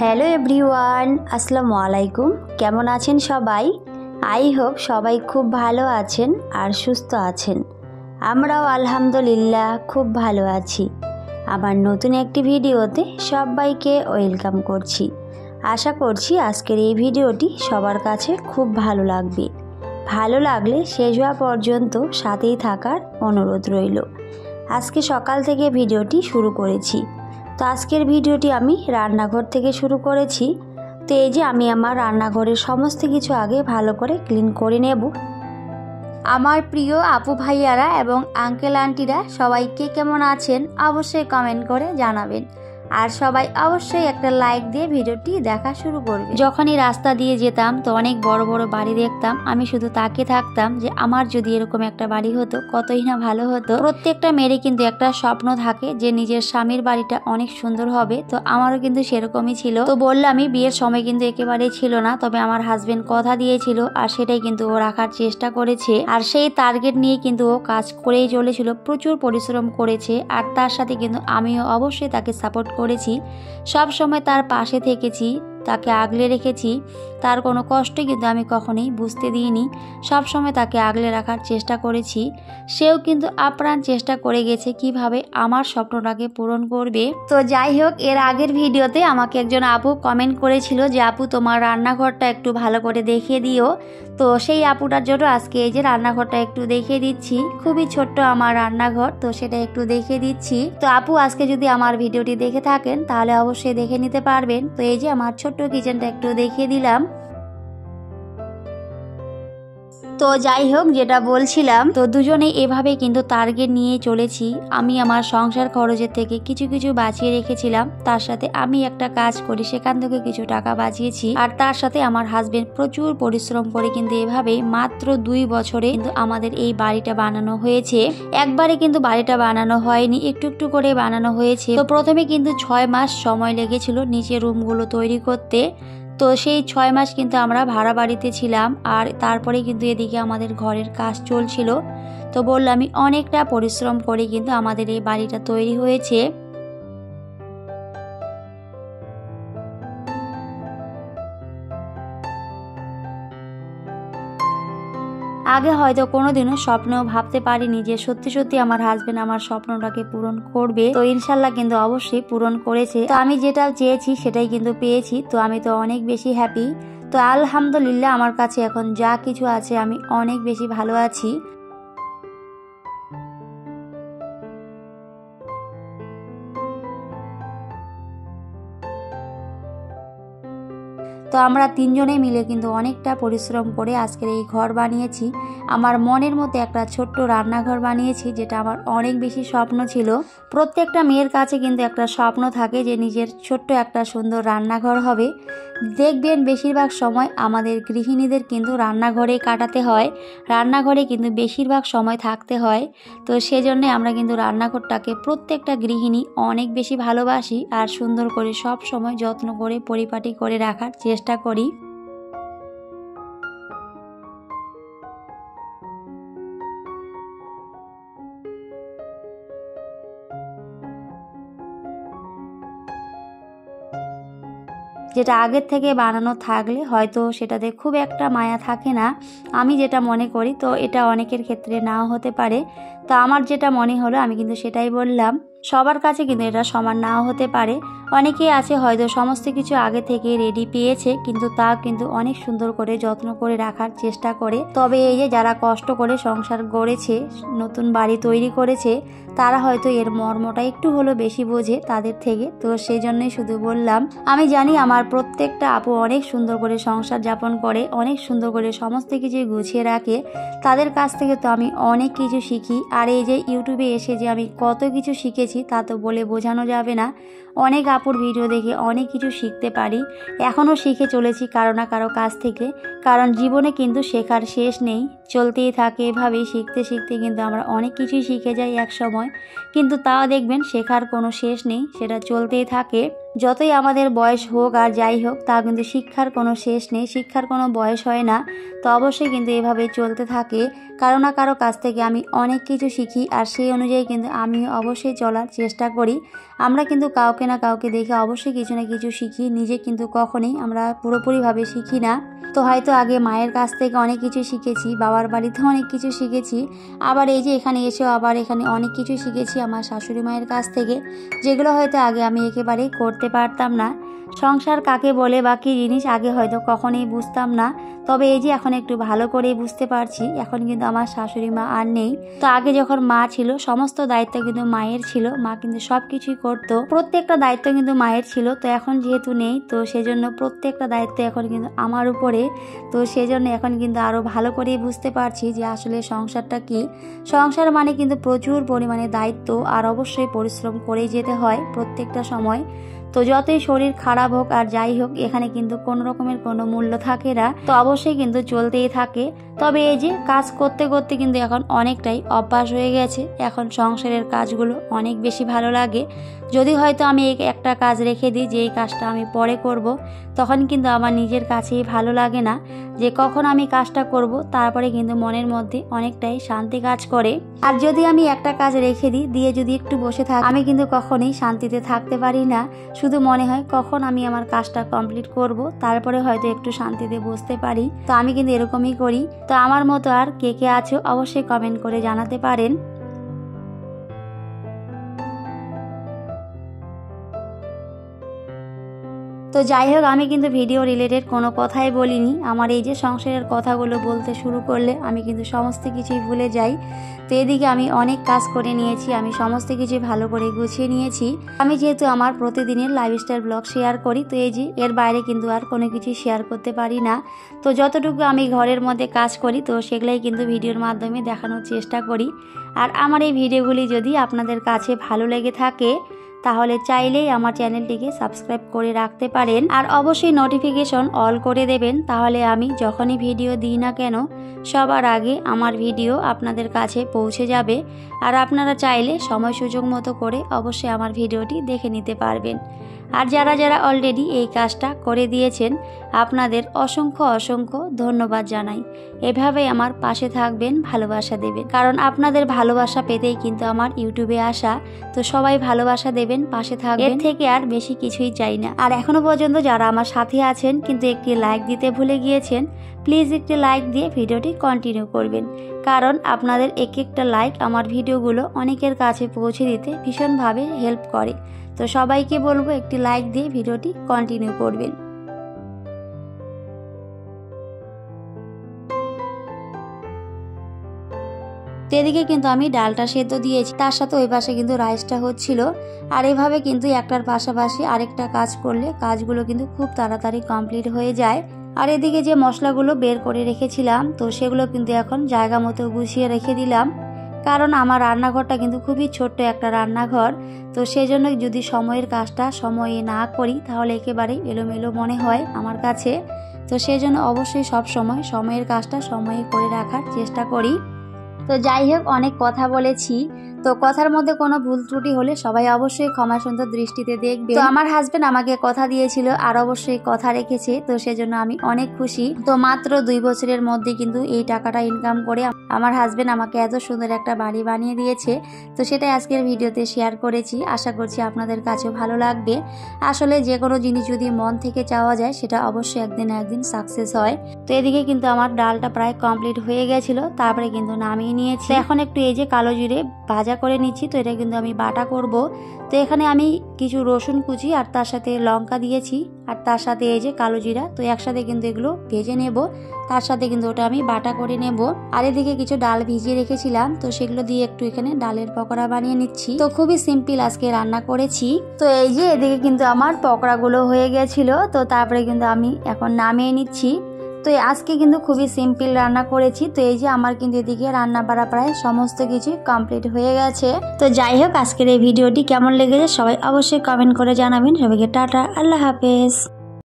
Hello everyone, আসসালামু আলাইকুম। কেমন আছেন সবাই? আই হোপ সবাই খুব ভালো আছেন আর সুস্থ আছেন। আমরাও আলহামদুলিল্লাহ খুব ভালো আছি। আমার নতুন একটি ভিডিওতে সবাইকে ওয়েলকাম করছি। আশা করছি আজকের এই ভিডিওটি সবার কাছে খুব ভালো লাগবে। ভালো লাগলে শেষ হওয়া পর্যন্ত সাথেই থাকার অনুরোধ রইল। আজকে সকাল থেকে ভিডিওটি শুরু করেছি। তো আজকের ভিডিওটি আমি রান্নাঘর থেকে শুরু করেছি। তো এই যে আমি আমার রান্নাঘরের সমস্ত কিছু আগে ভালো করে ক্লিন করে নেব। আমার প্রিয় আপু ভাইয়ারা এবং আঙ্কেল আন্টিরা সবাইকে কেমন আছেন অবশ্যই কমেন্ট করে জানাবেন। আর সবাই অবশ্যই একটা লাইক দিয়ে ভিডিওটি দেখা শুরু করবে। যখনই রাস্তা দিয়ে যেতাম তো অনেক বড় বড় বাড়ি দেখতাম, আমি শুধু তাকিয়ে থাকতাম যে আমার যদি এরকম একটা বাড়ি হতো কতই না ভালো হতো। প্রত্যেকটা মেয়েরই কিন্তু একটা স্বপ্ন থাকে যে নিজের স্বামীর বাড়িটা অনেক সুন্দর হবে। তো আমারও কিন্তু সেরকমই ছিল। তো বললামই বিয়ের সময় কিন্তু একেবারেই ছিল না, তবে আমার হাজবেন্ড কথা দিয়েছিল আর সেটাই কিন্তু ও রাখার চেষ্টা করেছে। আর সেই টার্গেট নিয়ে কিন্তু ও কাজ করেই চলেছিল, প্রচুর পরিশ্রম করেছে। আর তার সাথে কিন্তু আমিও অবশ্যই তাকে সাপোর্ট করেছি, সব সময় তার পাশে থেকেছি, তাকে আগলে রেখেছি। তার কোনো কষ্টই কিন্তু আমি কখনোই বুঝতে দিইনি, সব সময় তাকে আগলে রাখার চেষ্টা করেছি। সেও কিন্তু আপ্রাণ চেষ্টা করে গেছে কিভাবে আমার স্বপ্নটাকে পূরণ করবে। তো যাই হোক, এর আগের ভিডিওতে আমাকে একজন আপু কমেন্ট করেছিল যে আপু তোমার রান্নাঘরটা একটু ভালো করে দেখিয়ে দিও। তো সেই আপুটার জন্য আজকে এই যে রান্নাঘরটা একটু দেখিয়ে দিচ্ছি। খুবই ছোট্ট আমার রান্নাঘর, তো সেটা একটু দেখিয়ে দিচ্ছি। তো আপু আজকে যদি আমার ভিডিওটি দেখে থাকেন তাহলে অবশ্যই দেখে নিতে পারবেন। তো এই যে আমার ছোট্ট কিচেনটা একটু দেখিয়ে দিলাম। তো যাই হোক, যেটা বলছিলাম, তো দুজনে এভাবে কিন্তু টার্গেট নিয়ে চলেছি। আমি আমার সংসার খরচের থেকে কিছু কিছু বাঁচিয়ে রেখেছিলাম, তার সাথে আমি একটা কাজ করি সেখান থেকে কিছু টাকা বাঁচিয়েছি। আর তার সাথে আমার হাজবেন্ড প্রচুর পরিশ্রম করে কিন্তু এভাবে মাত্র 2 বছরে কিন্তু আমাদের এই বাড়িটা বানানো হয়েছে। একবারে কিন্তু বাড়িটা বানানো হয়নি, একটু একটু করে বানানো হয়েছে। তো প্রথমে কিন্তু 6 মাস সময় লেগেছিল নিচের রুমগুলো তৈরি করতে। তো সেই 6 মাস কিন্তু আমরা ভাড়া বাড়িতে ছিলাম, আর তারপরে কিন্তু এদিকে আমাদের ঘরের কাজ চলছিল। তো বললামই অনেকটা পরিশ্রম করে কিন্তু আমাদের এই বাড়িটা তৈরি হয়েছে। আগে হয়তো কোনোদিনও স্বপ্নেও ভাবতে পারিনি যে সত্যি সত্যি আমার হাজবেন্ড আমার স্বপ্নটাকে পূরণ করবে। তো ইনশাল্লাহ কিন্তু অবশ্যই পূরণ করেছে। তো আমি যেটা চেয়েছি সেটাই কিন্তু পেয়েছি। তো আমি তো অনেক বেশি হ্যাপি। তো আলহামদুলিল্লাহ আমার কাছে এখন যা কিছু আছে আমি অনেক বেশি ভালো আছি। তো আমরা 3 জনে মিলে কিন্তু অনেকটা পরিশ্রম করে আজকের এই ঘর বানিয়েছি। আমার মনের মধ্যে একটা ছোট্ট রান্নাঘর বানিয়েছি, যেটা আমার অনেক বেশি স্বপ্ন ছিল। প্রত্যেকটা মেয়ের কাছে কিন্তু একটা স্বপ্ন থাকে যে নিজের ছোট্ট একটা সুন্দর রান্নাঘর হবে। দেখবেন বেশিরভাগ সময় আমাদের গৃহিণীদের কিন্তু রান্নাঘরে কাটাতে হয়, রান্নাঘরে কিন্তু বেশিরভাগ সময় থাকতে হয়। তো সেজন্য আমরা কিন্তু রান্নাঘরটাকে প্রত্যেকটা গৃহিণী অনেক বেশি ভালোবাসি আর সুন্দর করে সব সময় যত্ন করে পরিপাটি করে রাখার চেষ্টা করি। যেটা আগের থেকে বানানো থাকলে হয়তো সেটাতে খুব একটা মায়া থাকে না, আমি যেটা মনে করি। তো এটা অনেকের ক্ষেত্রে নাও হতে পারে। তো আমার যেটা মনে হলো আমি কিন্তু সেটাই বললাম। সবার কাছে কিন্তু এটা সমান নাও হতে পারে। অনেকেই আছে হয়তো সমস্ত কিছু আগে থেকে রেডি পেয়েছে, কিন্তু তা কিন্তু অনেক সুন্দর করে যত্ন করে রাখার চেষ্টা করে। তবে এই যে যারা কষ্ট করে সংসার গড়েছে, নতুন বাড়ি তৈরি করেছে, তারা হয়তো এর মর্মটা একটু হলো বেশি বোঝে তাদের থেকে। তো সেই জন্যই শুধু বললাম। আমি জানি আমার প্রত্যেকটা আপু অনেক সুন্দর করে সংসার যাপন করে, অনেক সুন্দর করে সমস্ত কিছু গুছিয়ে রাখে। তাদের কাছ থেকে তো আমি অনেক কিছু শিখি। আর এই যে ইউটিউবে এসে যে আমি কত কিছু শিখেছি তা তো বলে বোঝানো যাবে না। অনেক আপুর ভিডিও দেখে অনেক কিছু শিখতে পারি, এখনও শিখে চলেছি কারো না কারো কাছ থেকে। কারণ জীবনে কিন্তু শেখার শেষ নেই, চলতেই থাকে। এভাবেই শিখতে শিখতে কিন্তু আমরা অনেক কিছুই শিখে যাই এক সময়, কিন্তু তাও দেখবেন শেখার কোনো শেষ নেই, সেটা চলতেই থাকে। যতই আমাদের বয়স হোক আর যাই হোক, তা কিন্তু শিক্ষার কোনো শেষ নেই, শিক্ষার কোনো বয়স হয় না। তো অবশ্যই কিন্তু এভাবে চলতে থাকে। কারো না কারো কাছ থেকে আমি অনেক কিছু শিখি, আর সেই অনুযায়ী কিন্তু আমি অবশ্যই চলার চেষ্টা করি। আমরা কিন্তু কাউকে না কাউকে দেখে অবশ্যই কিছু না কিছু শিখি, নিজে কিন্তু কখনোই আমরা পুরোপুরিভাবে শিখি না। তো হয়তো আগে মায়ের কাছ থেকে অনেক কিছু শিখেছি, বাবার বাড়িতেও অনেক কিছু শিখেছি, আবার এই যে এখানে এসেও আবার এখানে অনেক কিছু শিখেছি আমার শাশুড়ি মায়ের কাছ থেকে, যেগুলো হয়তো আগে আমি একেবারেই করতে পারতাম না। সংসার কাকে বলে বা কী জিনিস আগে হয়তো কখনোই বুঝতাম না, তবে এই যে এখন একটু ভালো করেই বুঝতে পারছি। এখন কিন্তু আমার শাশুড়ি মা আর নেই, তো আগে যখন মা ছিল সমস্ত দায়িত্ব কিন্তু মায়ের ছিল, মা কিন্তু সব কিছুই করতো, প্রত্যেকটা দায়িত্ব কিন্তু মায়ের ছিল। তো এখন যেহেতু নেই, তো সেজন্য প্রত্যেকটা দায়িত্ব এখন কিন্তু আমার উপরে। তো সেজন্য এখন কিন্তু আরও ভালো করেই বুঝতে পারছি যে আসলে সংসারটা কি। সংসার মানে কিন্তু প্রচুর পরিমাণে দায়িত্ব, আর অবশ্যই পরিশ্রম করেই যেতে হয় প্রত্যেকটা সময়। তো যতই শরীর খারাপ হোক আর যাই হোক, এখানে কিন্তু কোনো রকমের কোনো মূল্য থাকে না, তো অবশ্যই কিন্তু চলতেই থাকে। তবে এই যে কাজ করতে করতে কিন্তু এখন অনেকটাই অভ্যাস হয়ে গেছে, এখন সংসারের কাজগুলো অনেক বেশি ভালো লাগে। যদি হয়তো আমি একটা কাজ রেখে দিই যে এই কাজটা আমি পরে করব, তখন কিন্তু আমার নিজের কাছেই ভালো লাগে না যে কখন আমি কাজটা করব, তারপরে কিন্তু মনের মধ্যে অনেকটাই শান্তি কাজ করে। আর যদি আমি একটা কাজ রেখে দিই, দিয়ে যদি একটু বসে থাকি, আমি কিন্তু কখনোই শান্তিতে থাকতে পারি না, শুধু মনে হয় কখন আমি আমার কাজটা কমপ্লিট করব, তারপরে হয়তো একটু শান্তিতে বসতে পারি। তো আমি কিন্তু এরকমই করি। তো আমার মতো আর কে কে আছো অবশ্যই কমেন্ট করে জানাতে পারেন। তো যাই হোক, আমি কিন্তু ভিডিও রিলেটেড কোনো কথাই বলিনি। আমার এই যে সংসারের কথাগুলো বলতে শুরু করলে আমি কিন্তু সমস্ত কিছুই ভুলে যাই। তো এদিকে আমি অনেক কাজ করে নিয়েছি, আমি সমস্ত কিছু ভালো করে গুছিয়ে নিয়েছি। আমি যেহেতু আমার প্রতিদিনের লাইফস্টাইল ব্লগ শেয়ার করি, তো এই যে এর বাইরে কিন্তু আর কোনো কিছু শেয়ার করতে পারি না। তো যতটুকু আমি ঘরের মধ্যে কাজ করি, তো সেগুলাই কিন্তু ভিডিওর মাধ্যমে দেখানোর চেষ্টা করি। আর আমার এই ভিডিওগুলি যদি আপনাদের কাছে ভালো লেগে থাকে, তাহলে চাইলেই আমার চ্যানেলটিকে সাবস্ক্রাইব করে রাখতে পারেন, আর অবশ্যই নোটিফিকেশন অল করে দেবেন, তাহলে আমি যখনই ভিডিও দিই না কেন সবার আগে আমার ভিডিও আপনাদের কাছে পৌঁছে যাবে। আর আপনারা চাইলে সময় সুযোগ মতো করে অবশ্যই আমার ভিডিওটি দেখে নিতে পারবেন। আর যারা যারা অলরেডি এই কাজটা করে দিয়েছেন, আপনাদের অসংখ্য অসংখ্য ধন্যবাদ জানাই। এভাবেই আমার পাশে থাকবেন, ভালোবাসা দেবেন, কারণ আপনাদের ভালোবাসা পেতেই কিন্তু আমার ইউটিউবে আসা। তো সবাই ভালোবাসা দেবেন, পাশে থাকবেন, এর থেকে আর বেশি কিছুই চাই না। আর এখনো পর্যন্ত যারা আমার সাথে আছেন কিন্তু একটি লাইক দিতে ভুলে গিয়েছেন, প্লিজ একটি লাইক দিয়ে ভিডিওটি কন্টিনিউ করবেন, কারণ আপনাদের এক একটা লাইক আমার ভিডিওগুলো অনেকের কাছে পৌঁছে দিতে ভীষণভাবে হেল্প করে। তো সবাইকে বলবো একটি লাইক দিয়ে ভিডিওটি কন্টিনিউ করবেন। তো এদিকে কিন্তু আমি ডালটা সেদ্ধ দিয়েছি, তার সাথে ওই পাশে কিন্তু রাইসটা হচ্ছিল। আর এভাবে কিন্তু একটার পাশাপাশি আরেকটা কাজ করলে কাজগুলো কিন্তু খুব তাড়াতাড়ি কমপ্লিট হয়ে যায়। আর এদিকে যে মশলাগুলো বের করে রেখেছিলাম, তো সেগুলো কিন্তু এখন জায়গা মতো গুছিয়ে রেখে দিলাম, কারণ আমার রান্নাঘরটা কিন্তু খুবই ছোট্ট একটা রান্নাঘর। তো সেজন্য যদি সময়ের কাজটা সময়ে না করি তাহলে একেবারে এলোমেলো মনে হয় আমার কাছে। তো সেজন্য অবশ্যই সব সময় সময়ের কাজটা সময়ে করে রাখার চেষ্টা করি। তো যাই হোক, অনেক কথা বলেছি, তো কথার মধ্যে কোনো ভুল ত্রুটি হলে সবাই অবশ্যই ক্ষমা সুন্দর দৃষ্টিতে দেখবে। তো আমার হাজবেন্ড আমাকে কথা দিয়েছিল আর অবশ্যই কথা রেখেছে, তো সেজন্য আমি অনেক খুশি। তো মাত্র 2 বছরের মধ্যে কিন্তু এই টাকাটা ইনকাম করে আমার হাজবেন্ড আমাকে এত সুন্দর একটা বাড়ি বানিয়ে দিয়েছে। তো সেটাই আজকের ভিডিওতে শেয়ার করেছি, আশা করছি আপনাদের কাছেও ভালো লাগবে। আসলে যে কোনো জিনিস যদি মন থেকে চাওয়া যায় সেটা অবশ্যই একদিন না একদিন সাকসেস হয়। তো এদিকে কিন্তু আমার ডালটা প্রায় কমপ্লিট হয়ে গেছিল, তারপরে কিন্তু নামিয়ে নিয়েছি। এখন একটু এই যে কালো জিরে ভাজা করে নিচ্ছি, তো এটা কিন্তু আমি বাটা করব। তো এখানে আমি কিছু রসুন কুচি আর তার সাথে লঙ্কা দিয়েছি, আর তার সাথে এই যে কালো জিরা, তো একসাথে কিন্তু এগুলো ভেজে নেব, তার সাথে কিন্তু ওটা আমি বাটা করে নেব। আর এদিকে কিছু ডাল ভিজিয়ে রেখেছিলাম, তো সেগুলো দিয়ে একটু এখানে ডালের পকোড়া বানিয়ে নিচ্ছি। তো খুবই সিম্পল আজকে রান্না করেছি। তো এই যে এদিকে কিন্তু আমার পকোড়াগুলো হয়ে গেছিল, তো তারপরে কিন্তু আমি এখন নামিয়ে নিচ্ছি। তো আজকে কিন্তু খুবই সিম্পল রান্না করেছি। তো এই যে আমার কিন্তু এদিকে রান্না বাড়া প্রায় সমস্ত কিছু কমপ্লিট হয়ে গেছে। তো যাই হোক, আজকের এই ভিডিওটি কেমন লেগেছে সবাই অবশ্যই কমেন্ট করে জানাবেন। সবাইকে টাটা, আল্লাহ হাফেজ।